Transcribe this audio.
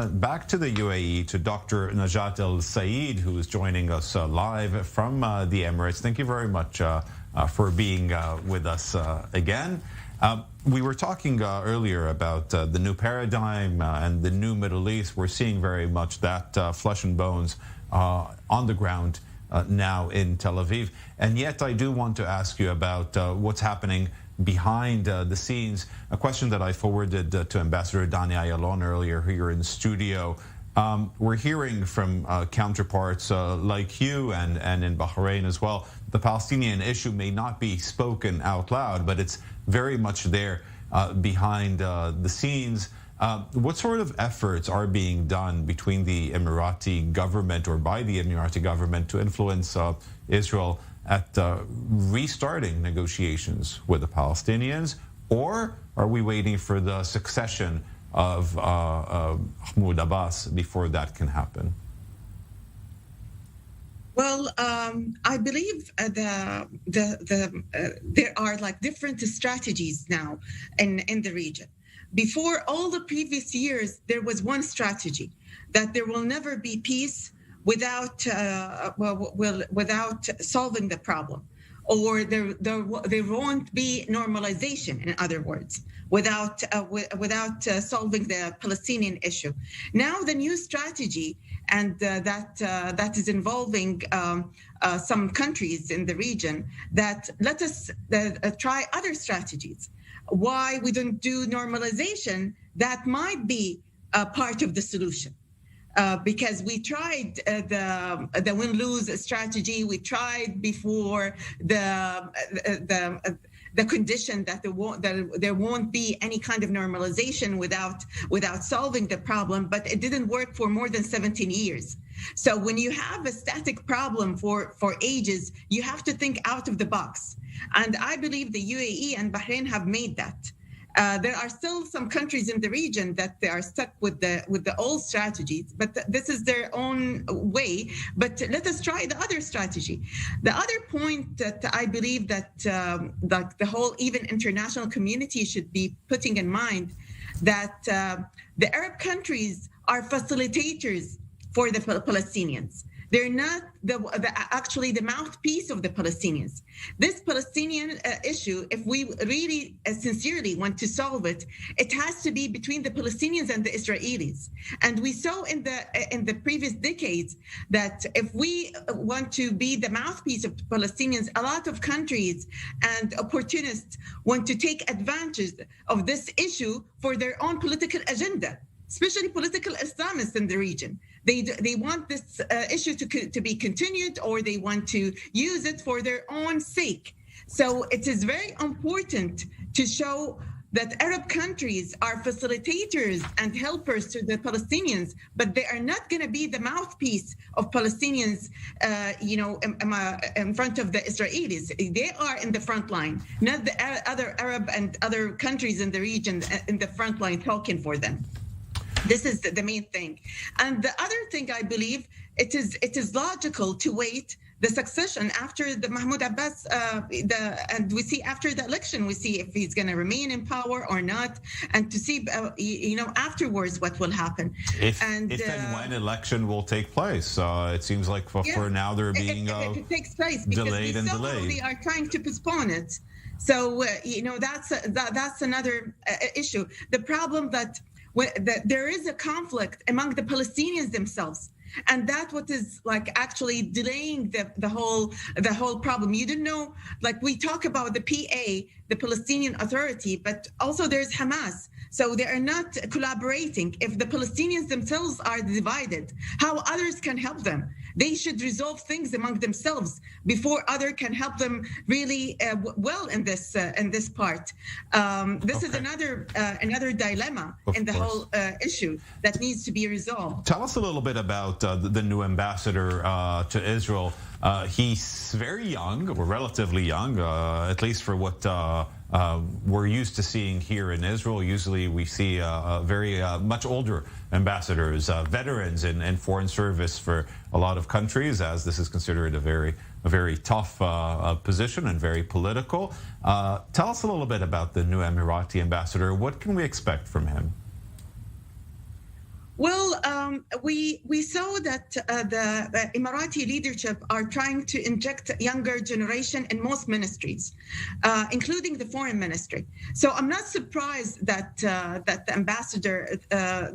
back to the UAE to Dr. Najat Al Saeed, who is joining us live from the Emirates. Thank you very much for being with us again. We were talking earlier about the new paradigm and the new Middle East. We're seeing very much that flesh and bones on the ground now in Tel Aviv. And yet I do want to ask you about what's happening behind the scenes. A question that I forwarded to Ambassador Dani Ayalon earlier here in studio. We're hearing from counterparts like you and in Bahrain as well. The Palestinian issue may not be spoken out loud, but it's very much there behind the scenes. What sort of efforts are being done between the Emirati government or by the Emirati government to influence Israel at restarting negotiations with the Palestinians? Or are we waiting for the succession of Mahmoud Abbas before that can happen? Well, I believe there are like different strategies now in the region. Before all the previous years, there was one strategy, that there will never be peace without solving the problem, or there won't be normalization. In other words, without solving the Palestinian issue. Now the new strategy, and that is involving some countries in the region, that let us try other strategies. Why we don't do normalization? That might be a part of the solution. Because we tried the win-lose strategy, we tried before the condition that there won't be any kind of normalization without solving the problem, but it didn't work for more than 17 years. So when you have a static problem for ages, you have to think out of the box. And I believe the UAE and Bahrain have made that. There are still some countries in the region that they are stuck with the old strategies, but this is their own way. But let us try the other strategy. The other point that I believe that the whole even international community should be putting in mind, that the Arab countries are facilitators for the Palestinians. They're not actually the mouthpiece of the Palestinians. This Palestinian issue, if we really sincerely want to solve it, it has to be between the Palestinians and the Israelis. And we saw in the previous decades that if we want to be the mouthpiece of the Palestinians, a lot of countries and opportunists want to take advantage of this issue for their own political agenda, especially political Islamists in the region. They want this issue to be continued, or they want to use it for their own sake. So it is very important to show that Arab countries are facilitators and helpers to the Palestinians, but they are not going to be the mouthpiece of Palestinians, in front of the Israelis. They are in the front line, not the other Arab and other countries in the region in the front line talking for them. This is the main thing. And the other thing, I believe, it is logical to wait the succession after the Mahmoud Abbas, and we see after the election, we see if he's going to remain in power or not, and to see, afterwards what will happen. If and when election will take place. It seems like for now they're being it takes place delayed and delayed. They are trying to postpone it. So, that's another issue. The problem that there is a conflict among the Palestinians themselves, and that's what is like actually delaying the whole problem. You didn't know, like we talk about the PA, the Palestinian Authority, but also there's Hamas. So they are not collaborating. If the Palestinians themselves are divided, how others can help them? They should resolve things among themselves before others can help them really well in this part. This is another dilemma in the whole issue that needs to be resolved. Tell us a little bit about the new ambassador to Israel. He's very young, or relatively young, at least for what we're used to seeing here in Israel. Usually we see very much older ambassadors, veterans in foreign service for a lot of countries, as this is considered a very tough position and very political. Tell us a little bit about the new Emirati ambassador. What can we expect from him? Well, we saw that the Emirati leadership are trying to inject younger generation in most ministries, including the foreign ministry. So I'm not surprised that that the ambassador